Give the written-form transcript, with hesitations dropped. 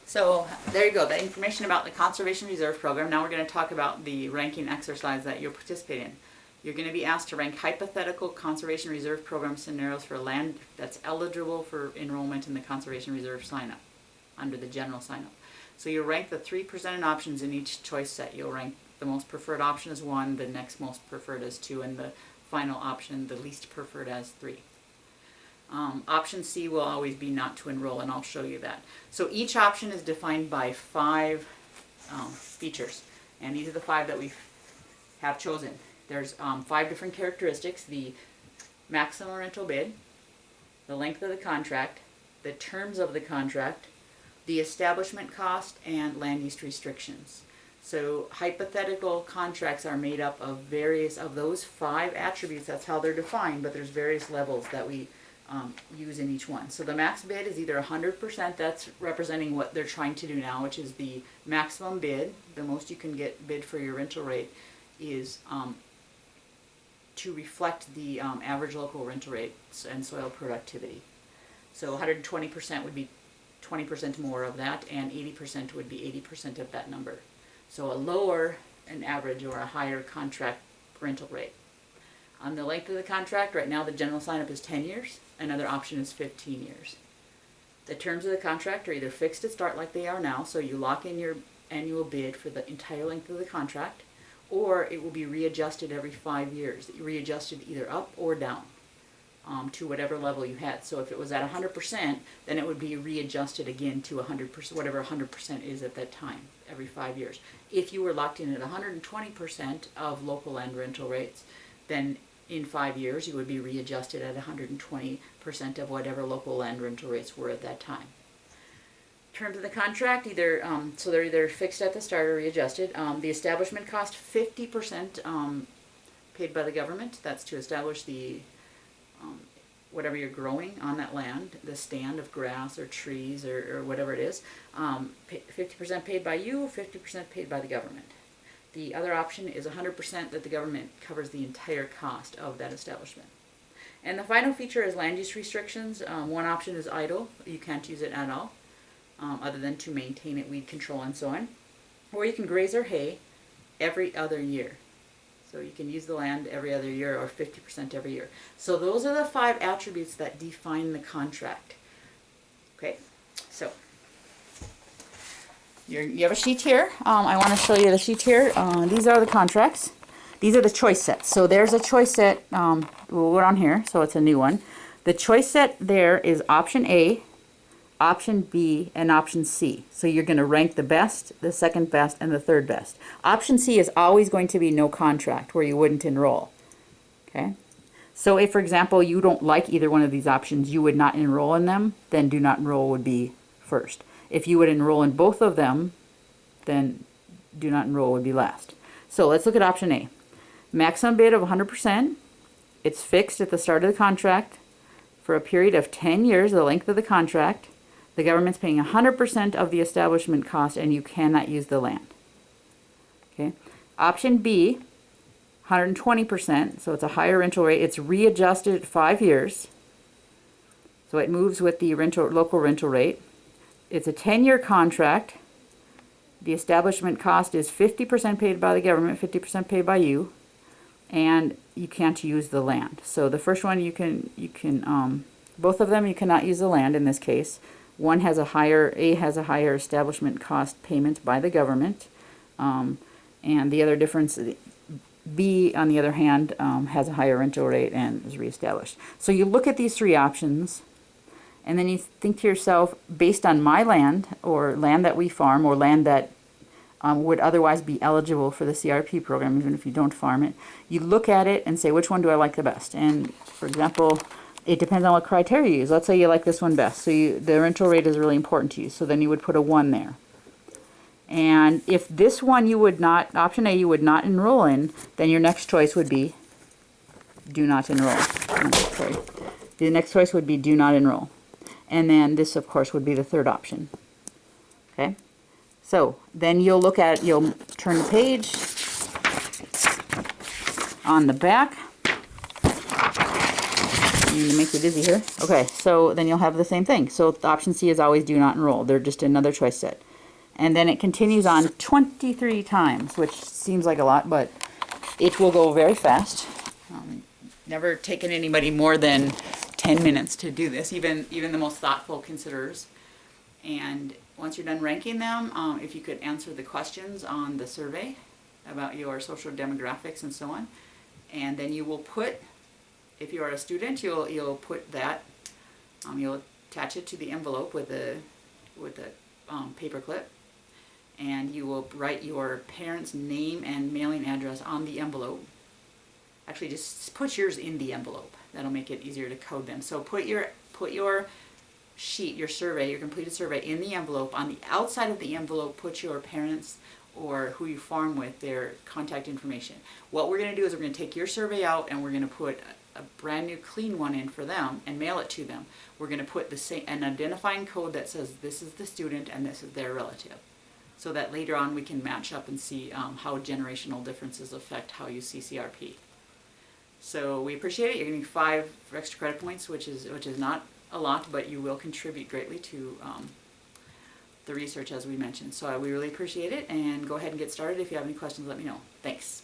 So there you go, the information about the Conservation Reserve Program. Now we're going to talk about the ranking exercise that you'll participate in. You're going to be asked to rank hypothetical Conservation Reserve Program scenarios for land that's eligible for enrollment in the Conservation Reserve sign-up, under the general sign-up. So you'll rank the 3 presented options in each choice set. You'll rank the most preferred option as 1, the next most preferred as 2, and the final option, the least preferred, as 3. Option C will always be not to enroll, and I'll show you that. So each option is defined by 5 features, and these are the 5 that we have chosen. There's 5 different characteristics: the maximum rental bid, the length of the contract, the terms of the contract, the establishment cost, and land use restrictions. So hypothetical contracts are made up of various of those 5 attributes. That's how they're defined, but there's various levels that we use in each one. So the max bid is either 100%, that's representing what they're trying to do now, which is the maximum bid. The most you can get bid for your rental rate is to reflect the average local rental rates and soil productivity. So 120% would be 20% more of that, and 80% would be 80% of that number. So a lower an average or a higher contract rental rate. On the length of the contract, right now the general sign-up is 10 years. Another option is 15 years. The terms of the contract are either fixed to start like they are now, so you lock in your annual bid for the entire length of the contract, or it will be readjusted every 5 years. Readjusted either up or down to whatever level you had. So if it was at 100%, then it would be readjusted again to 100%, whatever 100% is at that time, every 5 years. If you were locked in at 120% of local land rental rates, then in 5 years you would be readjusted at 120% of whatever local land rental rates were at that time. Terms of the contract, so they're either fixed at the start or readjusted. The establishment cost, 50% paid by the government. That's to establish the whatever you're growing on that land, the stand of grass or trees or whatever it is. 50% paid by you, 50% paid by the government. The other option is 100% that the government covers the entire cost of that establishment. And the final feature is land use restrictions. One option is idle. You can't use it at all, other than to maintain it, weed control, and so on. Or you can graze or hay every other year. So you can use the land every other year, or 50% every year. So those are the 5 attributes that define the contract. Okay, so you have a sheet here. I want to show you the sheet here. These are the contracts. These are the choice sets. So there's a choice set. We'll go down here, so it's a new one. The choice set there is option A, option B, and option C. So you're going to rank the best, the second best, and the third best. Option C is always going to be no contract, where you wouldn't enroll. Okay? So if, for example, you don't like either one of these options, you would not enroll in them, then do not enroll would be first. If you would enroll in both of them, then do not enroll would be last. So let's look at option A. Maximum bid of 100%. It's fixed at the start of the contract for a period of 10 years, the length of the contract. The government's paying 100% of the establishment cost, and you cannot use the land. Okay. Option B, 120%, so it's a higher rental rate. It's readjusted at 5 years, so it moves with the local rental rate. It's a 10-year contract. The establishment cost is 50% paid by the government, 50% paid by you, and you can't use the land. So the first one you can both of them you cannot use the land in this case. One has a higher, A has a higher establishment cost payment by the government, and the other difference, B on the other hand, has a higher rental rate and is reestablished. So you look at these 3 options, and then you think to yourself, based on my land, or land that we farm, or land that would otherwise be eligible for the CRP program, even if you don't farm it, you look at it and say, which one do I like the best? And for example, it depends on what criteria you use. Let's say you like this one best. So the rental rate is really important to you. So then you would put a 1 there. And if this one you would not, option A, you would not enroll in, then your next choice would be do not enroll. Sorry. The next choice would be do not enroll. And then this, of course, would be the third option. Okay? So then you'll look at, you'll turn the page. On the back, to make you dizzy here. Okay, so then you'll have the same thing. So the option C is always do not enroll. They're just another choice set. And then it continues on 23 times, which seems like a lot, but it will go very fast. Never taken anybody more than 10 minutes to do this, even the most thoughtful considerers. And once you're done ranking them, if you could answer the questions on the survey about your social demographics and so on, and then you will put, if you are a student, you'll put that, you'll attach it to the envelope with a paper clip, and you will write your parent's name and mailing address on the envelope. Actually, just put yours in the envelope. That'll make it easier to code them. So put your sheet, your survey, your completed survey in the envelope. On the outside of the envelope, put your parents or who you farm with, their contact information. What we're going to do is we're going to take your survey out and we're going to put a brand new clean one in for them and mail it to them. We're going to put an identifying code that says this is the student and this is their relative, so that later on we can match up and see how generational differences affect how you see CRP. So we appreciate it. You're getting 5 extra credit points, which is not a lot, but you will contribute greatly to the research as we mentioned. So we really appreciate it, and go ahead and get started. If you have any questions, let me know. Thanks.